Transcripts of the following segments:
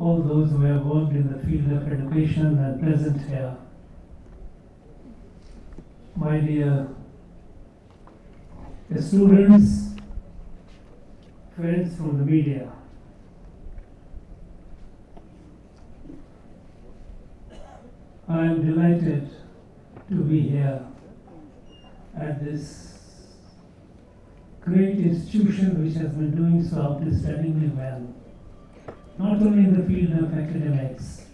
all those who have worked in the field of education and present here, my dear students, friends from the media. I am delighted to be here at this great institution which has been doing so outstandingly well, not only in the field of academics,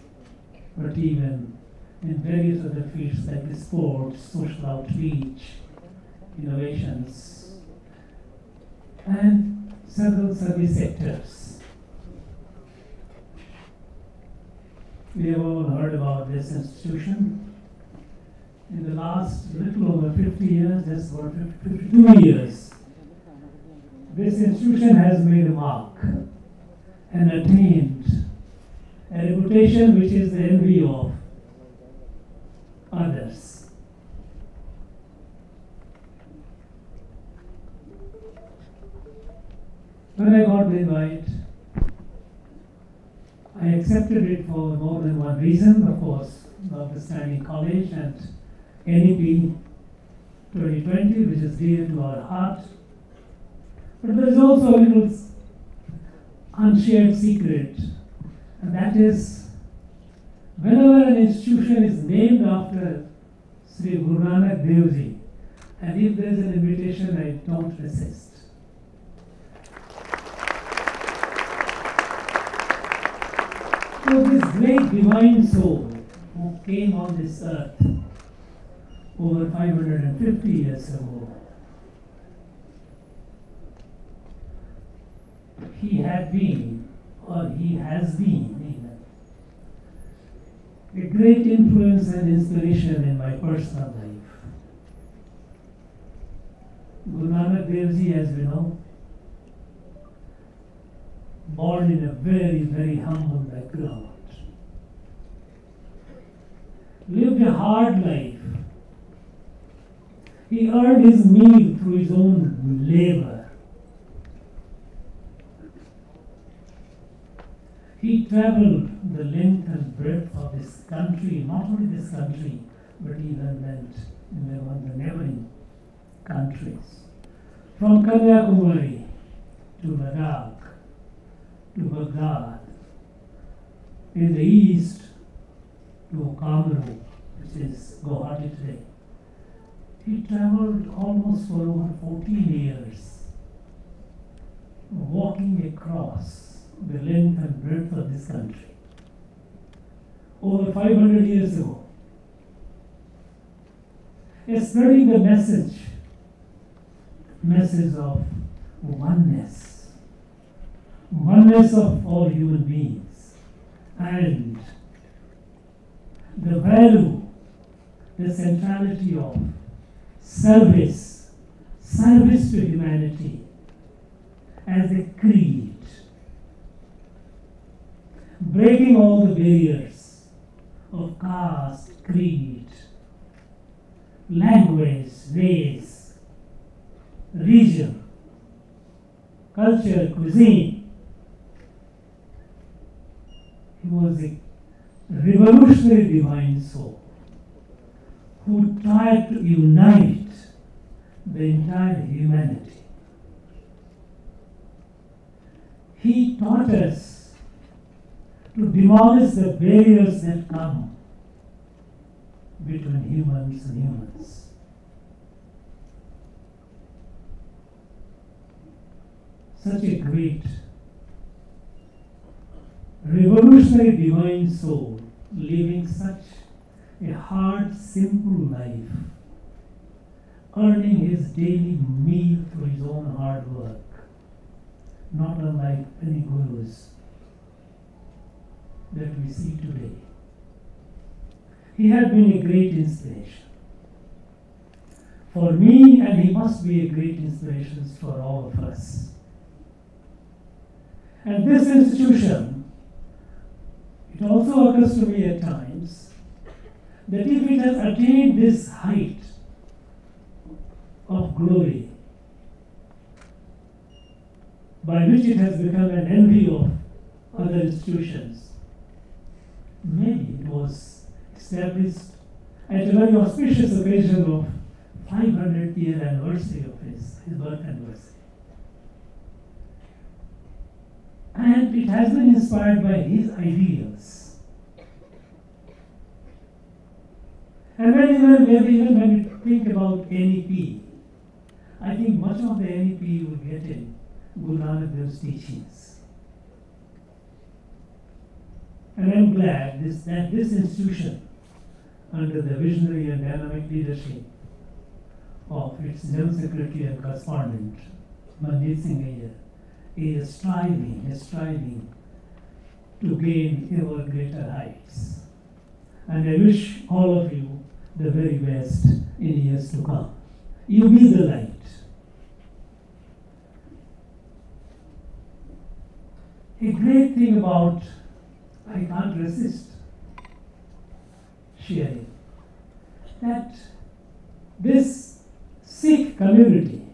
but even in various other fields like sports, social outreach, innovations, and several service sectors. We have all heard about this institution. In the last little over 50 years, just about 52 years, this institution has made a mark and attained a reputation which is the envy of others. When I got the invite, I accepted it for more than one reason, of course, notwithstanding college and NEP 2020, which is dear to our heart. But there is also a little unshared secret, and that is whenever an institution is named after Sri Guru Nanak Dev Ji, and if there is an invitation, I don't resist. So this great divine soul who came on this earth over 550 years ago, he had been, or he has been even, a great influence and inspiration in my personal life. Guru Nanak Dev Ji, as we know, born in a very, very humble background, lived a hard life. He earned his meal through his own labor. He traveled the length and breadth of this country, not only this country, but even went in one of the neighboring countries. From Kanyakumari to Ladakh, to Baghdad, in the east to Kamru, which is Guwahati today. He traveled almost for over 14 years, walking across the length and breadth of this country. Over 500 years ago, spreading the message of oneness of all human beings, and the value, the centrality of service to humanity as a creed, breaking all the barriers of caste, creed, language, race, region, culture, cuisine. He was a revolutionary divine soul who tried to unite the entire humanity. He taught us to demolish the barriers that come between humans and humans. Such a great revolutionary divine soul living such a hard, simple life, earning his daily meal through his own hard work, not unlike many gurus that we see today. He had been a great inspiration for me, and he must be a great inspiration for all of us. And this institution, it also occurs to me at times that if it has attained this height of glory, by which it has become an envy of other institutions, maybe it was established at a very auspicious occasion of 500th year anniversary of his birth anniversary. And it has been inspired by his ideals. And even when we think about NEP, I think much of the NEP you will get in Guru Nanak Dev's teachings. And I'm glad that this institution, under the visionary and dynamic leadership of its General Secretary and correspondent, Manjeet Singh Iyer, is striving to gain ever greater heights. And I wish all of you the very best in years to come. You be the light. A great thing about, I can't resist sharing, that this Sikh community,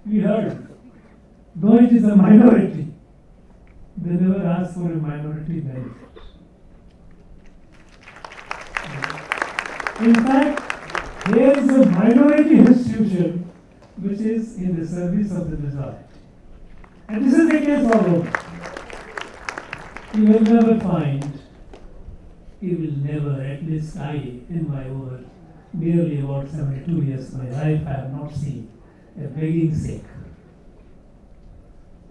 we heard, though it is a minority, they never ask for a minority benefit. In fact, here is a minority institution which is in the service of the majority. And this is the case all over. You will never find, at least I, in my over nearly about 72 years of my life, I have not seen a begging Sikh.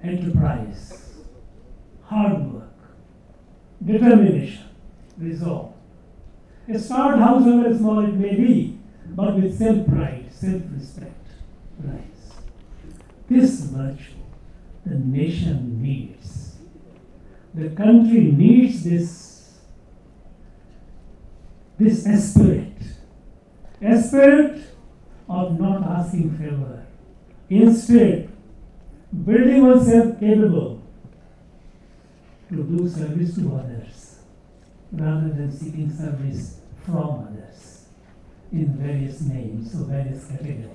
Enterprise, hard work, determination, resolve. A starved house, however small it may be, but with self-pride, self-respect, rise. This virtue the nation needs. The country needs this spirit of not asking favor. Instead, building oneself capable to do service to others rather than seeking service from others in various names or various categories.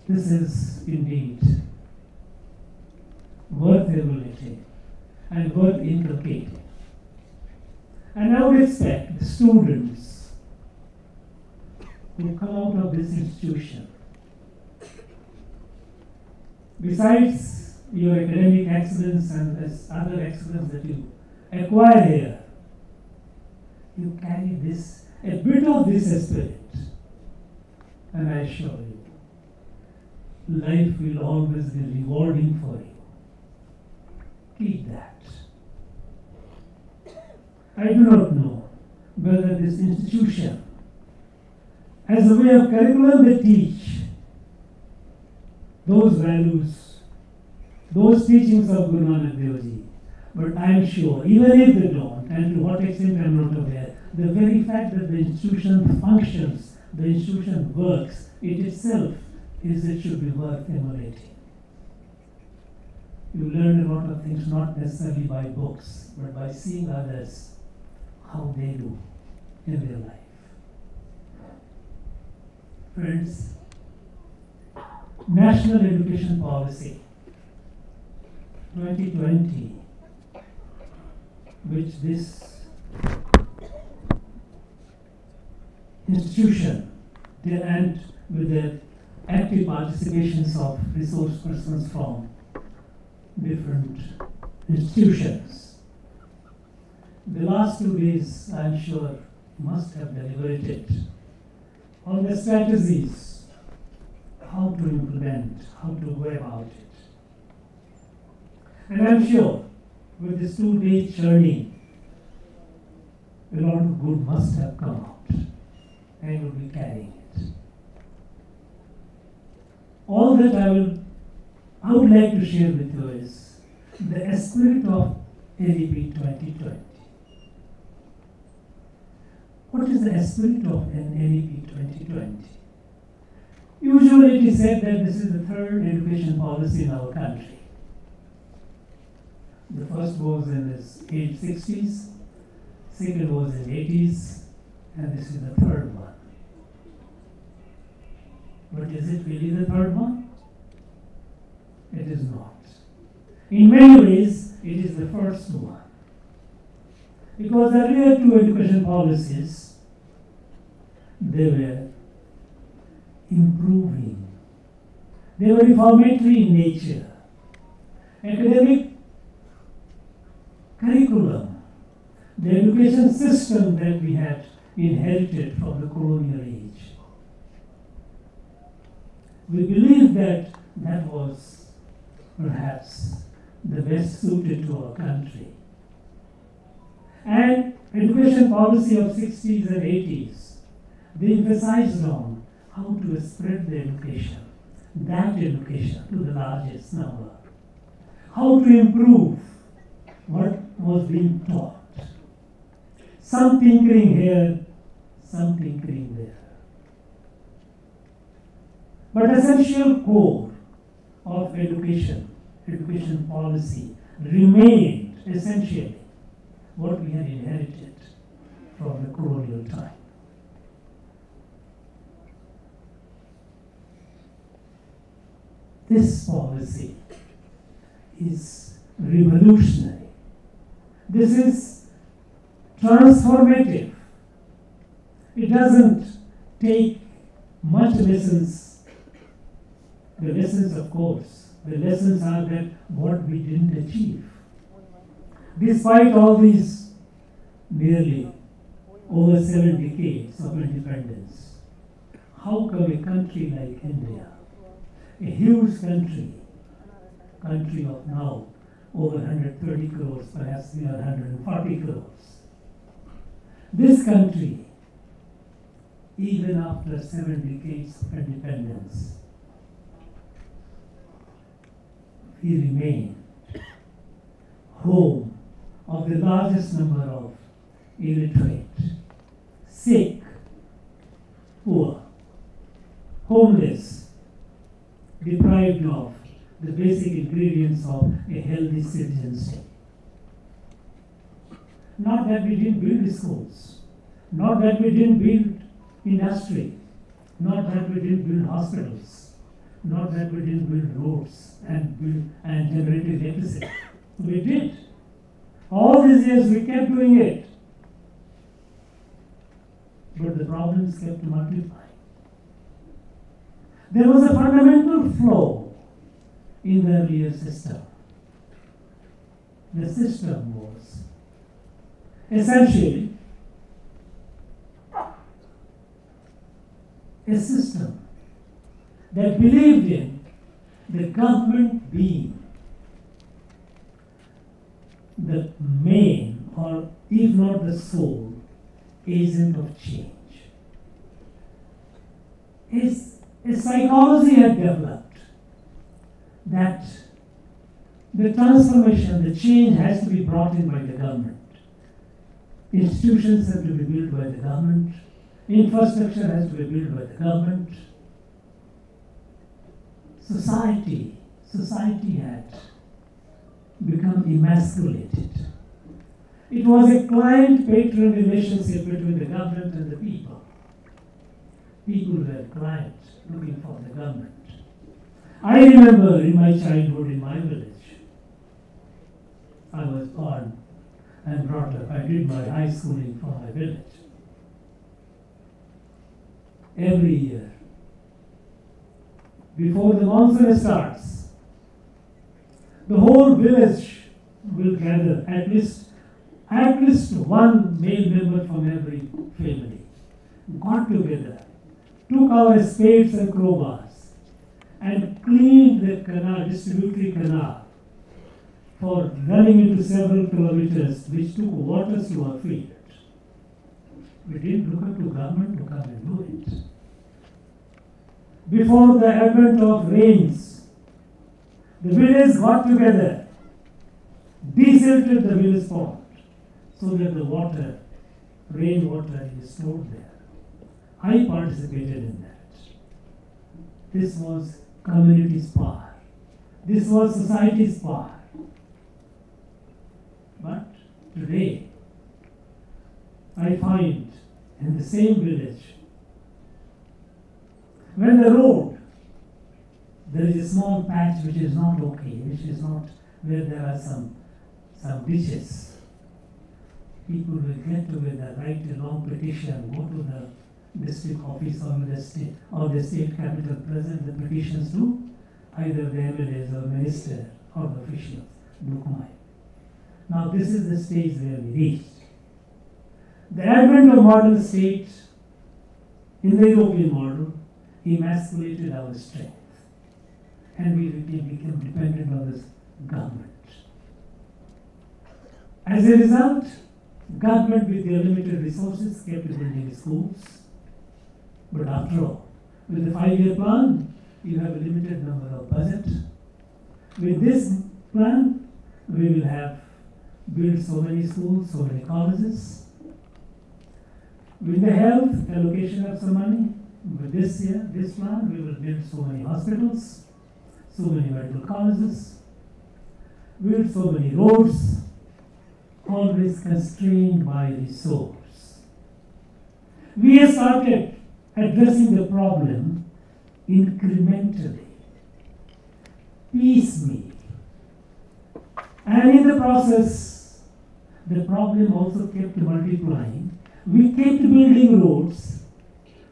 This is indeed worth emulating and worth inculcating. And I would expect the students who come out of this institution, besides your academic excellence and this other excellence that you acquire here, you carry this, a bit of this spirit. And I assure you, life will always be rewarding for you. Keep that. I do not know whether this institution, as a way of curriculum, they teach those values, those teachings of Guru Nanak Dev Ji. But I am sure, even if they don't, and to what extent I am not aware, the very fact that the institution functions, the institution works, it itself it should be worth emulating. You learn a lot of things not necessarily by books, but by seeing others, how they do in their life. Friends, National Education Policy 2020, which this institution and with the active participations of resource persons from different institutions. The last 2 days, I am sure, must have deliberated on the strategies, how to implement, how to go about it. And I am sure, with this 2-day journey, a lot of good must have come out, and will be carrying it. All that I would like to share with you is the spirit of NEP 2020. What is the spirit of an NEP 2020? Usually it is said that this is the third education policy in our country. The first was in the 60s, second was in the 80s, and this is the third one. But is it really the third one? It is not. In many ways, it is the first one. Because earlier two education policies, they were improving. They were reformatory in nature. Academic curriculum, the education system that we had inherited from the colonial age. We believe that that was perhaps the best suited to our country. And education policy of 60s and 80s, they emphasized on how to spread the education, that education to the largest number. How to improve what was being taught. Some tinkering here, some tinkering there. But essential core of education policy remained essentially what we had inherited from the colonial time. This policy is revolutionary. This is transformative. It doesn't take much lessons. The lessons, of course, the lessons are that what we didn't achieve. Despite all these nearly over 7 decades of independence, how come a country like India, a huge country of now over 130 crores, perhaps we are 140 crores. This country, even after 7 decades of independence, we remain home of the largest number of illiterate, sick, poor, homeless, deprived of the basic ingredients of a healthy citizenship. Not that we didn't build schools, not that we didn't build industry, not that we didn't build hospitals, not that we didn't build roads and generate electricity. We did. All these years we kept doing it. But the problems kept multiplying. There was a fundamental flaw in the earlier system. The system was essentially a system that believed in the government being the main, or if not the sole, agent of change. A psychology had developed that the transformation, the change has to be brought in by the government. Institutions have to be built by the government. Infrastructure has to be built by the government. Society had become emasculated. It was a client-patron relationship between the government and the people. People were clients looking for the government. I remember in my childhood in my village, I was born and brought up. I did my high schooling from my village. Every year, before the monsoon starts, the whole village will gather, at least one male member from every family, got together, took our spades and crowbars, and cleaned the canal, distributary canal, for running into several kilometers, which took water to our field. We didn't look up to government to come and do it. Before the advent of rains, the village got together, desilted the village pond, so that the rainwater is stored there. I participated in that. This was community's power. This was society's power. But today, I find in the same village, when the road, there is a small patch which is not okay, which is not where there are some some ditches, people will get together, write a long petition, go to the district office or the state capital, present the petitions to either the MLAs or minister or the officials, Dukumai. Now this is the stage where we reached. The advent of modern state in the European model emasculated our strength, and we became dependent on this government. As a result, government with their limited resources kept building schools. But after all, with the 5-year plan, you have a limited number of budget. With this plan, we will have built so many schools, so many colleges. With the health, allocation of some money. With this plan, we will build so many hospitals, so many medical colleges, build so many roads, always constrained by resource. We have started addressing the problem incrementally, piecemeal. And in the process, the problem also kept multiplying. We kept building roads,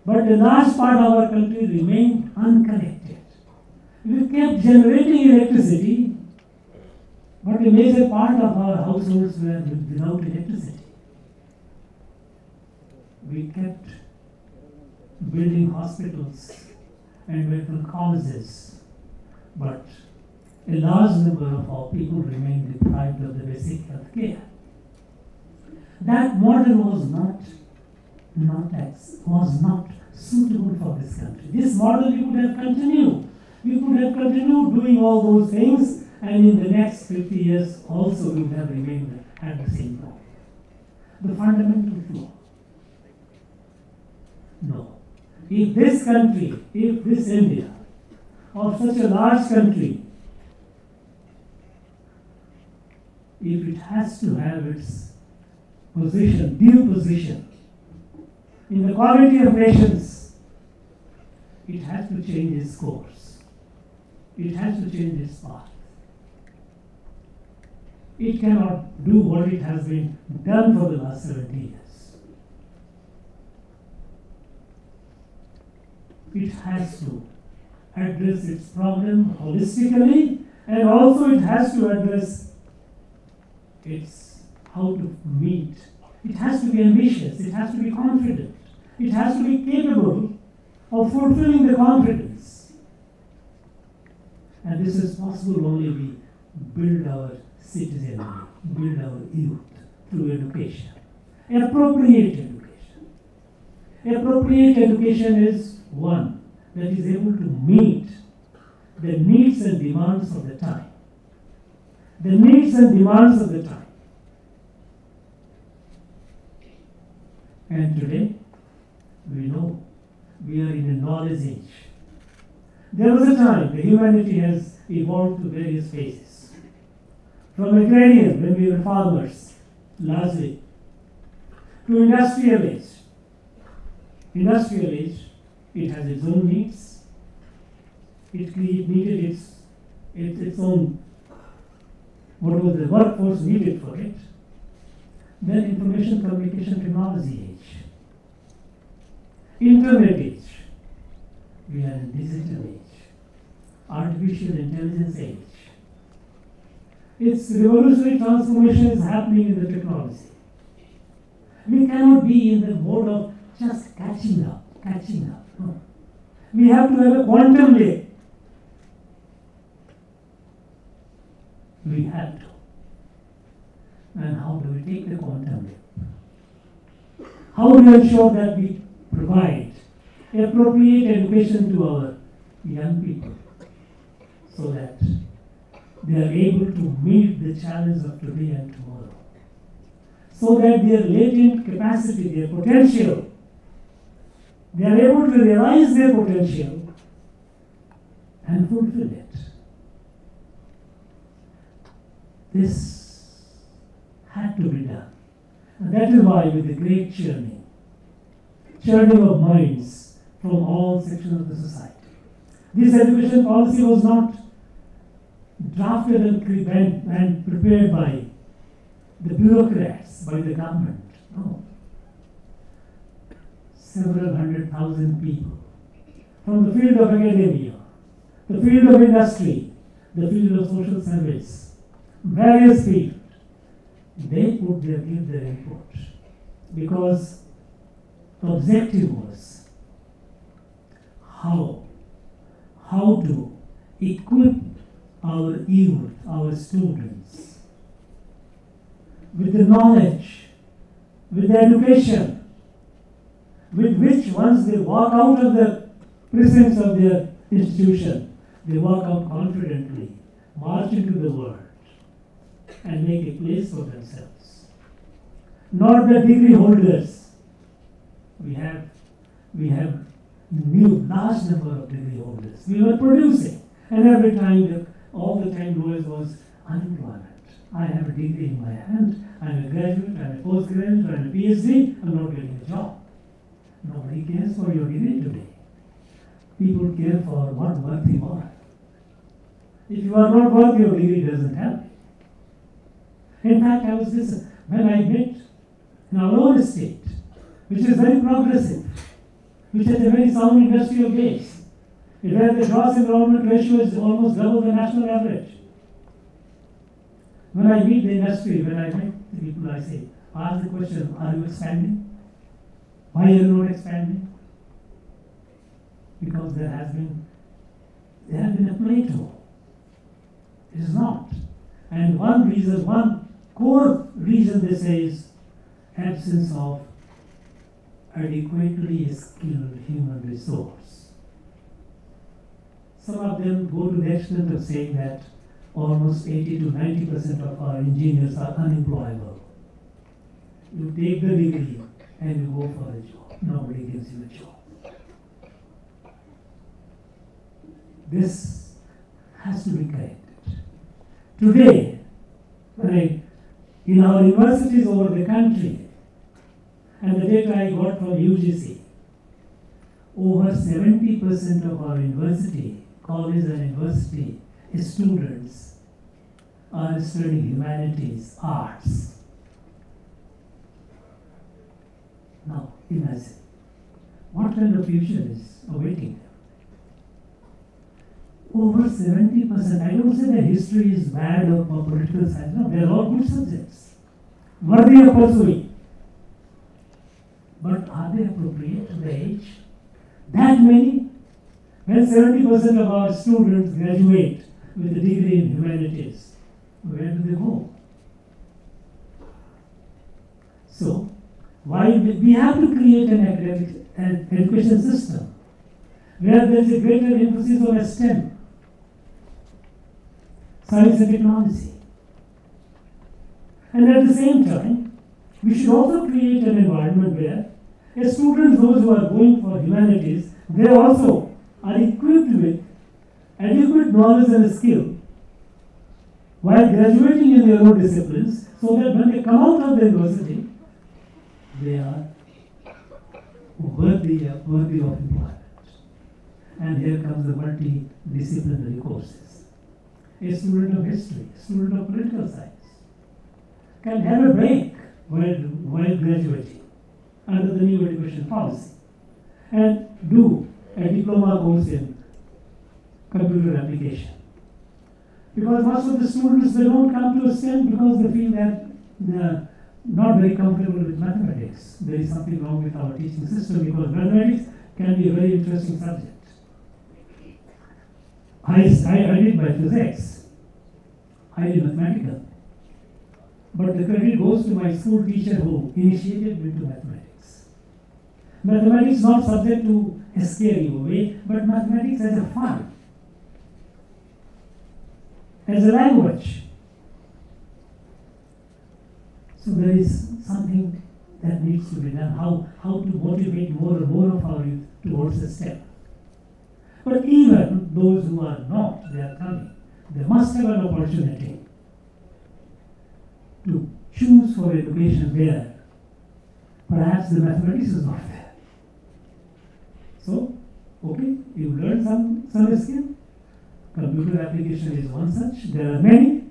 but a large part of our country remained unconnected. We kept generating electricity, but a major part of our households were without electricity. We kept building hospitals and medical colleges, but a large number of our people remained deprived of the basic health care. That model was not suitable for this country. This model we could have continued. We could have continued doing all those things, and in the next 50 years also we would have remained at the same problem. The fundamental flaw. No. If this country, if this India, of such a large country, if it has to have its position, due position, in the quality of nations, it has to change its course. It has to change its path. It cannot do what it has been done for the last 70 years. It has to address its problem holistically, and also it has to address its how to meet. It has to be ambitious, it has to be confident, it has to be capable of fulfilling the confidence. And this is possible only we build our citizenry, build our youth through education. Appropriate education. Appropriate education is one that is able to meet the needs and demands of the time. The needs and demands of the time. And today, we know we are in a knowledge age. There was a time the humanity has evolved to various phases. From agrarian, when we were farmers, largely, to industrial age. Industrial age, it has its own needs. It needed its own, what was the workforce needed for it. Then information communication technology age. Internet age. We are in digital age. Artificial intelligence age. Its revolutionary transformation is happening in the technology. We cannot be in the mode of just catching up. No. We have to have a quantum leap. We have to. And how do we take the quantum leap? How do we ensure that we provide appropriate education to our young people so that they are able to meet the challenge of today and tomorrow? So that their latent capacity, their potential, they are able to realize their potential and fulfill it. This had to be done. And that is why with the great churning of minds from all sections of the society. This education policy was not drafted and prepared by the bureaucrats, by the government. No. Several 100,000 people from the field of academia, the field of industry, the field of social service, various fields, they give their input, because the objective was how to equip our youth, our students, with the knowledge, with the education, with which once they walk out of the presence of their institution, they walk out confidently, march into the world, and make a place for themselves. Not the degree holders. We have large number of degree holders. We were producing, and every time, all the time, noise was unemployment. I have a degree in my hand. I'm a graduate. I'm a postgraduate. I'm a PhD. I'm not getting a job. Nobody cares for your degree today. People care for what worth you are. If you are not worth, your degree doesn't help. In fact, when I met in our own state, which is very progressive, which has a very sound industrial base, where the gross enrollment ratio is almost double the national average. When I meet the industry, when I meet the people, I say, ask the question, are you expanding? Why are you not expanding? Because there has been a plateau. It is not. And one core reason they say is absence of adequately skilled human resource. Some of them go to the extent of saying that almost 80 to 90% of our engineers are unemployable. You take the degree and you go for a job. Nobody gives you a job. This has to be corrected. Today, in our universities over the country, and the data I got from UGC, over 70% of our university, college and university students are studying humanities, arts. Now, imagine, what kind of future is awaiting them? Over 70%, I don't say that history is bad or political science, no, they are all good subjects, worthy of pursuing. But are they appropriate to the age? That many? When 70% of our students graduate with a degree in humanities, where do they go? So, while we have to create an education system where there is a greater emphasis on STEM, science and technology. And at the same time, we should also create an environment where students, those who are going for humanities, they also are equipped with adequate knowledge and skill while graduating in their own disciplines, so that when they come out of the university, they are worthy of employment. And here comes the multidisciplinary courses. A student of history, a student of political science can have a break while graduating under the new education policy and do a diploma course in computer application. Because most of the students, they don't come to STEM because they feel that they are not very comfortable with mathematics. There is something wrong with our teaching system, because mathematics can be a very interesting subject. I did my physics, highly mathematical. But the credit goes to my school teacher who initiated me to mathematics. Mathematics is not subject to scare you away, but mathematics as a fun, as a language. So there is something that needs to be done, how to motivate more and more of our youth towards the STEM. But even those who are not, they are coming. They must have an opportunity to choose for education where perhaps the mathematics is not there. So, okay, you learn some skill. Computer application is one such. There are many.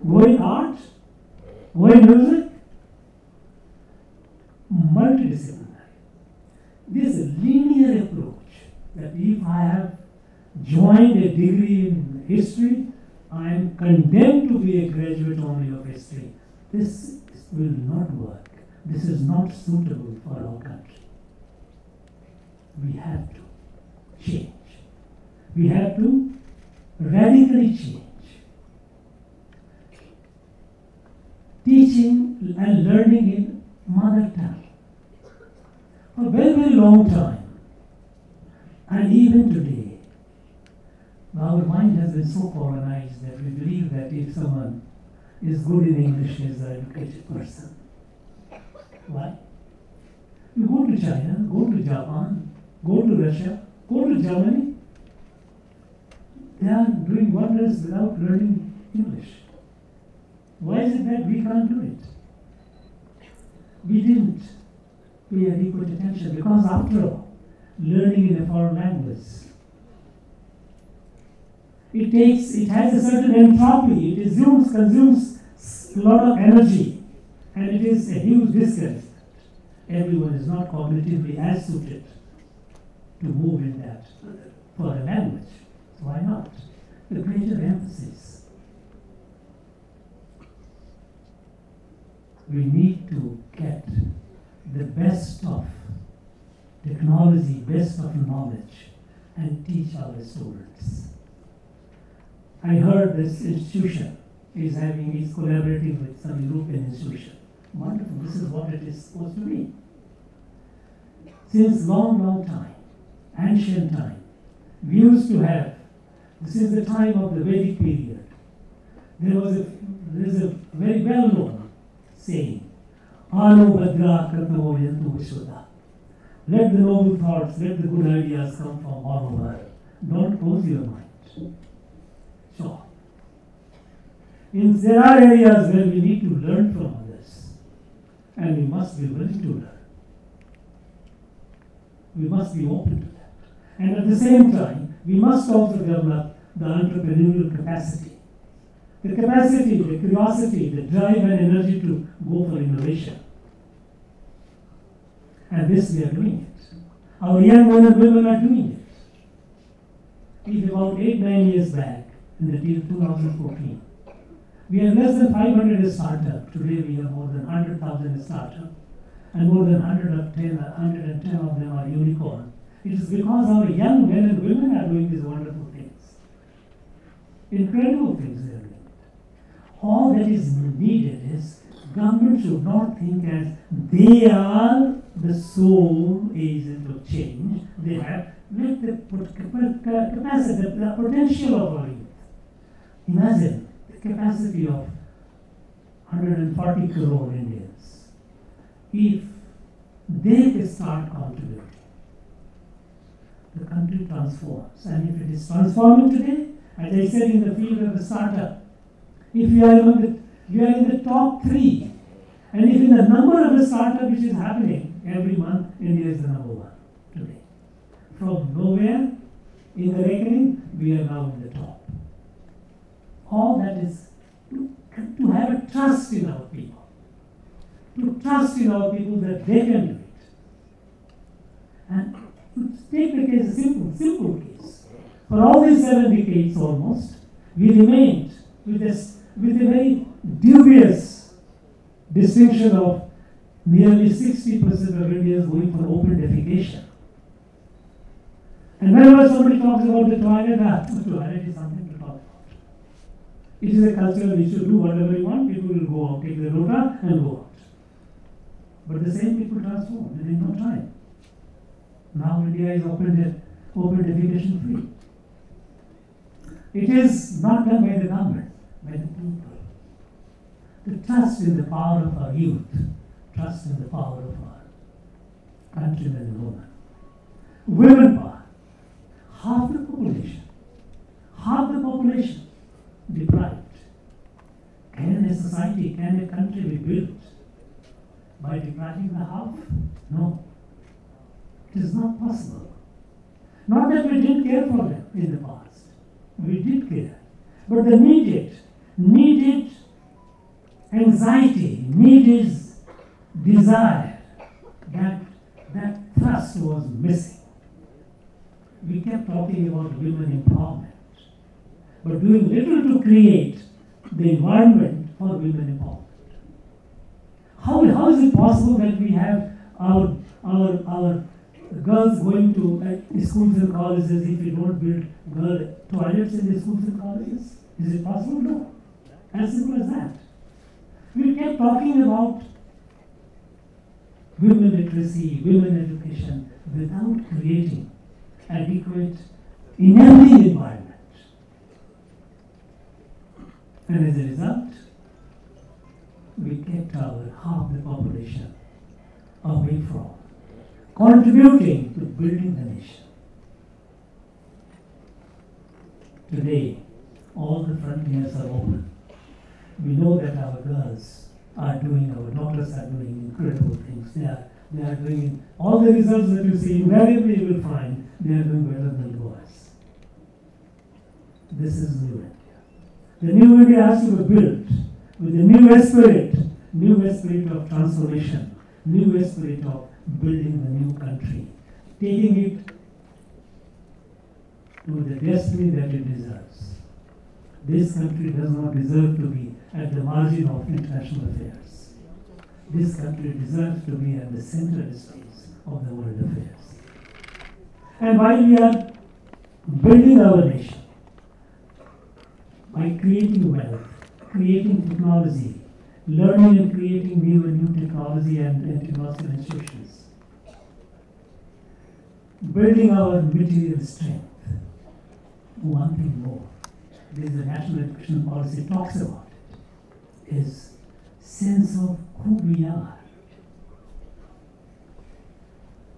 Go in art. Why music? Multidisciplinary. This linear approach that if I have joined a degree in history, I am condemned to be a graduate only of history. This will not work. This is not suitable for our country. We have to change. We have to radically change. Teaching and learning in mother tongue. For a very, very long time, and even today, our mind has been so colonized that we believe that if someone is good in English, he is an educated person. Why? You go to China, go to Japan, go to Russia, go to Germany, they are doing wonders without learning English. Why is it that we can't do it? We didn't pay adequate attention because after all, learning in a foreign language, it has a certain entropy, it consumes a lot of energy, and it is a huge discouragement. Everyone is not cognitively as suited to move in that foreign language. So why not? The greater emphasis. We need to get the best of technology, best of knowledge, and teach our students. I heard this institution is collaborating with some European institution. Wonderful, this is what it is supposed to be. Since long, long time, ancient time, we used to have, since the time of the Vedic period, there is a very well-known saying, Anu Bhadra Kartamo Yantu Vishuddha. Let the noble thoughts, let the good ideas come from all over. Don't close your mind. So, there are areas where we need to learn from others, and we must be willing to learn. We must be open to that. And at the same time, we must also develop the entrepreneurial capacity. The capacity, the curiosity, the drive and energy to go for innovation. And this we are doing it. Our young men and women are doing it. If about 8-9 years back, in the year 2014, we had less than 500 startups. Today we have more than 100,000 startups. And more than 110 of them are unicorn. It is because our young men and women are doing these wonderful things. Incredible things they are doing. All that is needed is government should not think as they are the sole agent of change. They have let the capacity, the potential of our youth. Imagine the capacity of 140 crore Indians. If they can start contributing, the country transforms. And if it is transforming today, as I said in the field of the startup, if you are in the top 3, and if in the number of the startup which is happening every month, India is the number 1 today. From nowhere in the reckoning, we are now in the top. All that is to have a trust in our people. To trust in our people that they can do it. And to take the case, a simple case. For all these 7 decades almost, we remained with a very dubious distinction of nearly 60% of Indians going for open defecation. And whenever somebody talks about the toilet, the toilet is something to talk about. It is a cultural issue. Do whatever you want, people will go out, take the rota and go out. But the same people transform within no time. Now India is open defecation free. It is not done by the government, by the people. The trust in the power of our youth, trust in the power of our countrymen and women. Women power. Half the population deprived. Can a society, can a country be built by depriving the half? No. It is not possible. Not that we didn't care for them in the past. We did care. But the needed anxiety, need is desire. That thrust was missing. We kept talking about women empowerment, but doing little to create the environment for women empowerment. How is it possible that we have our girls going to schools and colleges if we don't build girl toilets in the schools and colleges? Is it possible? No. As simple as that. We kept talking about women literacy, women education, without creating adequate enabling environment. And as a result, we kept our half the population away from contributing to building the nation. Today, all the frontiers are open. We know that our girls are doing, our daughters are doing incredible things. They are doing, all the results that you see, invariably you will find they are doing better than boys. This is new India. The new India has to be built with a new spirit of transformation, new spirit of building the new country, taking it to the destiny that it deserves. This country does not deserve to be at the margin of international affairs. This country deserves to be at the center stage of the world affairs. And while we are building our nation, by creating wealth, creating technology, learning and creating new and new technology and technological institutions, building our material strength, one thing more, this the National Education Policy talks about it, is sense of who we are.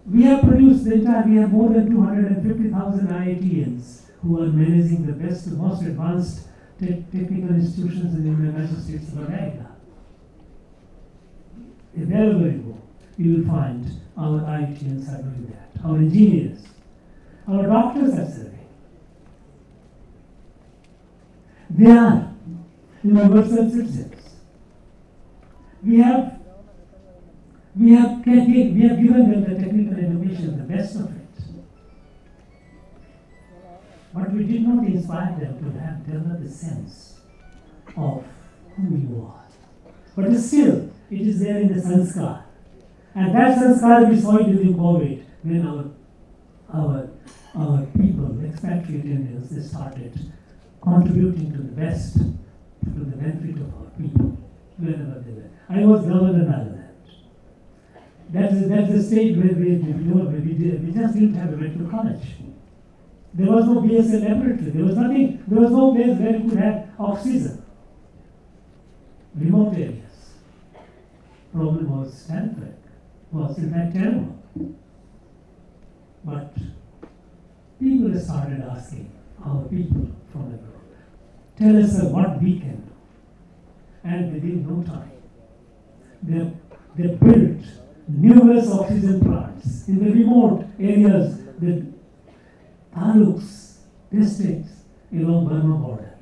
We have produced we have more than 250,000 IITians who are managing the best, most advanced technical institutions in the United States of America. Wherever you go, you will find our IITians are doing that, our engineers, our doctors are serving. They are universal citizens. We have given them the technical education, the best of it. But we did not inspire them to have developed a sense of who you are. But still, it is there in the sanskar. And that sanskar, we saw it during COVID, when our people, expatriate Indians, they started contributing to the best, to the benefit of our people, wherever they were. I was governor in Ireland. That's the stage where we just didn't have a medical college. There was no BSL laboratory. There was nothing. There was no place where you could have oxygen. Remote areas. Problem was terrific. Was in fact terrible. But people started asking our people from abroad, tell us what we can do. And within no time, they built numerous oxygen plants in the remote areas, the taluks, districts along Burma border.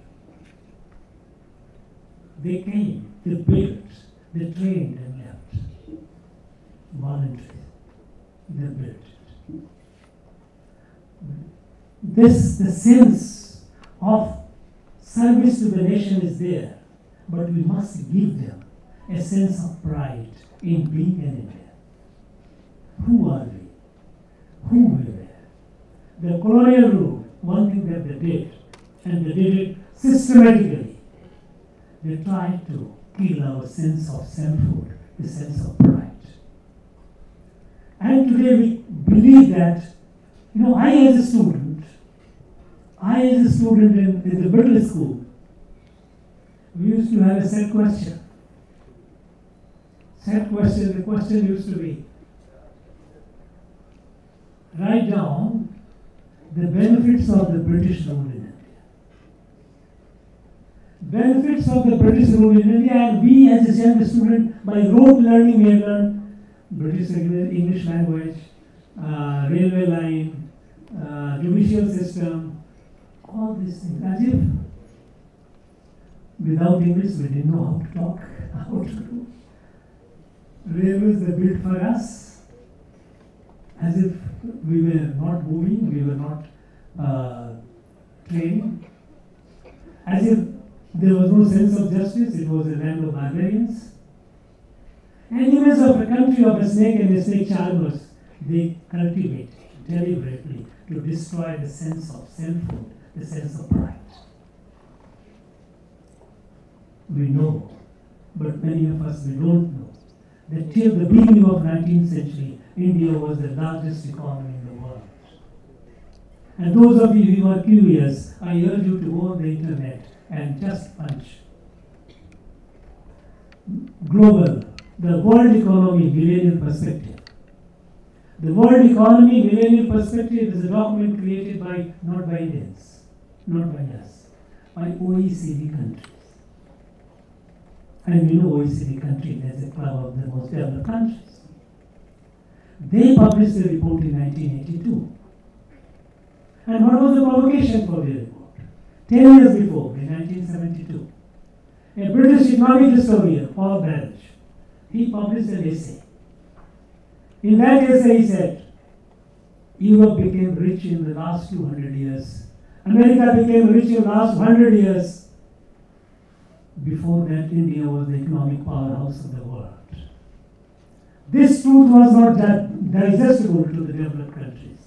They came, they built, they trained and left. Voluntarily, they built it. The sense of service to the nation is there, but we must give them a sense of pride in being an Indian. Who are we? Who we were? The colonial rule, one thing that they did, and they did it systematically, they tried to kill our sense of selfhood, the sense of pride. And today we believe that, I as a student in the middle school, we used to have a set question. The question used to be, write down the benefits of the British rule in India. Benefits of the British rule in India, and we as a young student, by rote learning, we have learned British English language, railway line, judicial system, all these things. As if without English we didn't know how to talk. how to do. Railways they built for us, as if we were not moving, we were not training, as if there was no sense of justice, it was a land of barbarians. Enemies of a country of a snake and a snake charmers, they cultivate deliberately to destroy the sense of selfhood, the sense of pride. We know, but many of us we don't know, that till the beginning of 19th century, India was the largest economy in the world. And those of you who are curious, I urge you to go on the internet and just punch global, the world economy millennial perspective. The world economy millennial perspective is a document created by, not by Indians, not by us, by OECD countries. And you know OECD countries as a club of the most developed countries. They published a report in 1982. And what was the provocation for the report? 10 years before, in 1972, a British economic historian, Paul Barrage, he published an essay. In that essay he said, Europe became rich in the last 200 years. America became rich in the last 100 years. Before that, India was the economic powerhouse of the world. This truth was not digestible to the developed countries.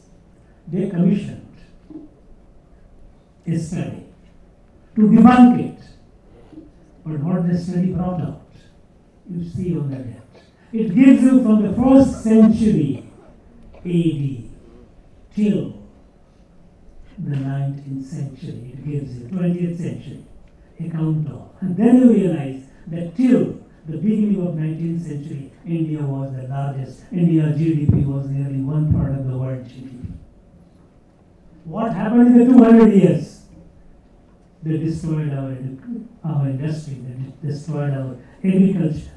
They commissioned a study to debunk it. But what the study brought out, you see on the left. It gives you from the 1st century AD till the 19th century. It gives you 20th century account of. And then you realize that till the beginning of 19th century, India was the largest. India's GDP was nearly 1/3 of the world GDP. What happened in the 200 years? They destroyed our industry, they destroyed our agriculture,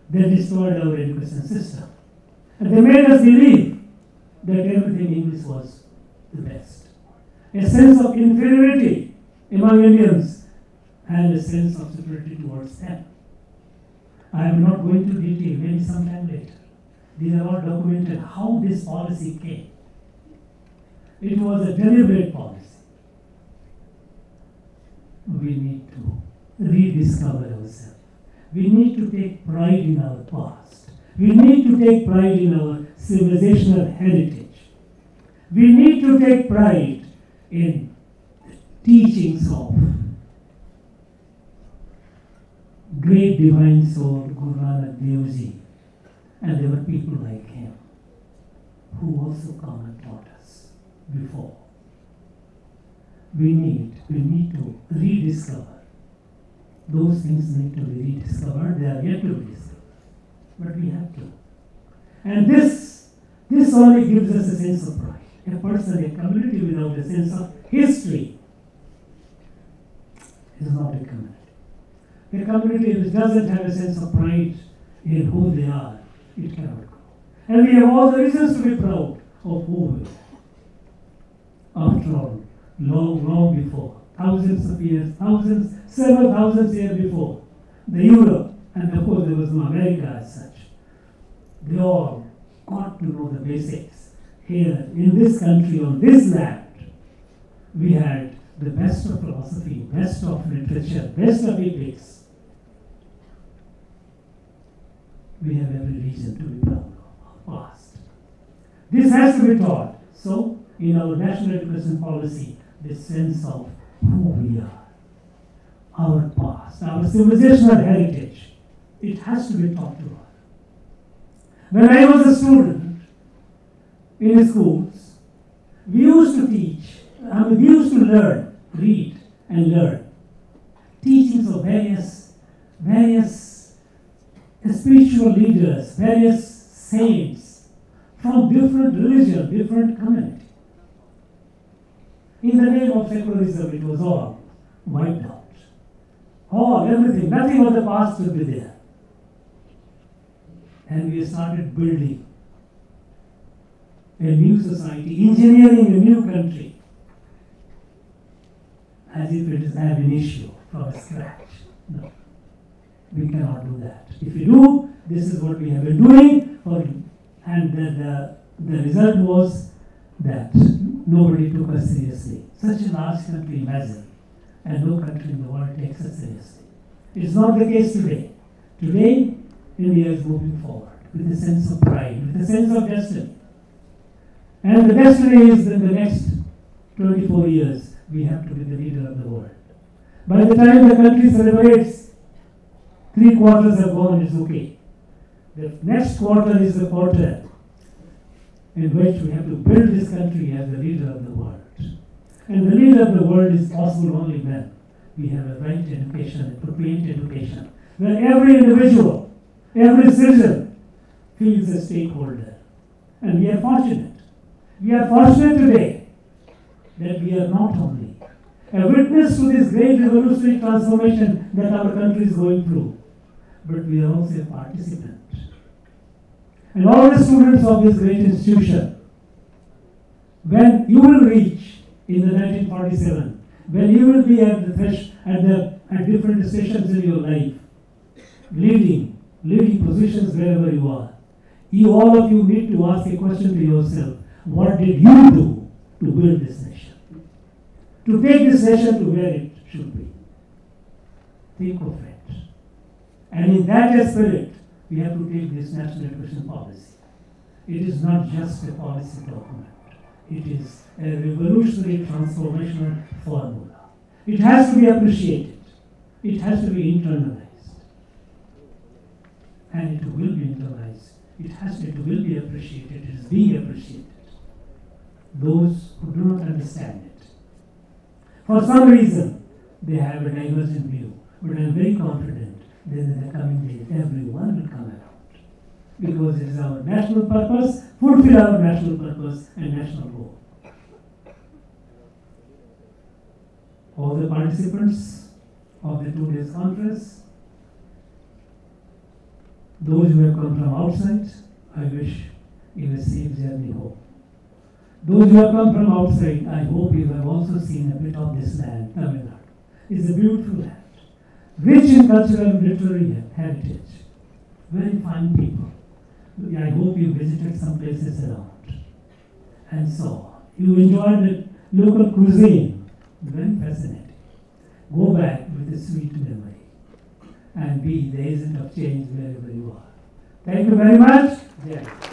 they destroyed our education system. And they made us believe that everything English was the best. A sense of inferiority among Indians and a sense of superiority towards them. I am not going to detail, maybe sometime later. These are all documented how this policy came. It was a deliberate policy. We need to rediscover ourselves. We need to take pride in our past. We need to take pride in our civilizational heritage. We need to take pride in the teachings of great divine soul Guru Nanak Dev Ji, and there were people like him who also come and taught us before. We need to rediscover. Those things need to be rediscovered. They are yet to be discovered, but we have to. And this only gives us a sense of pride. A person, a community without a sense of history is not a community. A community which doesn't have a sense of pride in who they are, it cannot grow. And we have all the reasons to be proud of who we are. After all, long before, thousands of years, several thousands years before, the Europe, and of course there was no America as such, they all got to know the basics. Here, in this country, on this land, we had the best of philosophy, best of literature, best of ethics. We have every reason to be proud of our past. This has to be taught. So, in our national education policy, this sense of who we are, our past, our civilizational heritage, it has to be taught to us. When I was a student in schools, we used to teach, we used to learn, read and learn teachings of various spiritual leaders, various saints from different religion, different community. In the name of secularism, it was all wiped out. All, everything, nothing of the past would be there. And we started building a new society, engineering a new country, as if it is ab initio, from scratch. No. We cannot do that. If we do, this is what we have been doing, and the result was that nobody took us seriously. Such a large country, imagine, and no country in the world takes us seriously. It's not the case today. Today, India is moving forward with a sense of pride, with a sense of destiny. And the destiny is that the next 24 years, we have to be the leader of the world. By the time the country celebrates, 3 quarters have gone, it's okay. The next quarter is the quarter in which we have to build this country as the leader of the world. And the leader of the world is possible only when we have a right education, a appropriate education, where every individual, every citizen feels a stakeholder. And we are fortunate. We are fortunate today that we are not only a witness to this great revolutionary transformation that our country is going through, but we are also a participant. And all the students of this great institution, when you will reach in the 1947, when you will be at different stations in your life, leading positions wherever you are, all of you need to ask a question to yourself: what did you do to build this nation? To take this nation to where it should be. Think of it. And in that spirit, we have to take this national education policy. It is not just a policy document. It is a revolutionary transformational formula. It has to be appreciated. It has to be internalized. And it will be internalized. It will be appreciated. It is being appreciated. Those who do not understand it, for some reason, they have a divergent view. But I am very confident that in the coming days, everyone will come around. Because it is our national purpose, fulfill our national purpose and national goal. All the participants of the 2 days conference, those who have come from outside, I wish you a safe journey home. Those who have come from outside, I hope you have also seen a bit of this land, Tamil Nadu. It's a beautiful land, rich in cultural and literary heritage, very fine people. I hope you visited some places around and saw. You enjoyed the local cuisine, very fascinating. Go back with a sweet memory and be the agent of change wherever you are. Thank you very much. Yeah.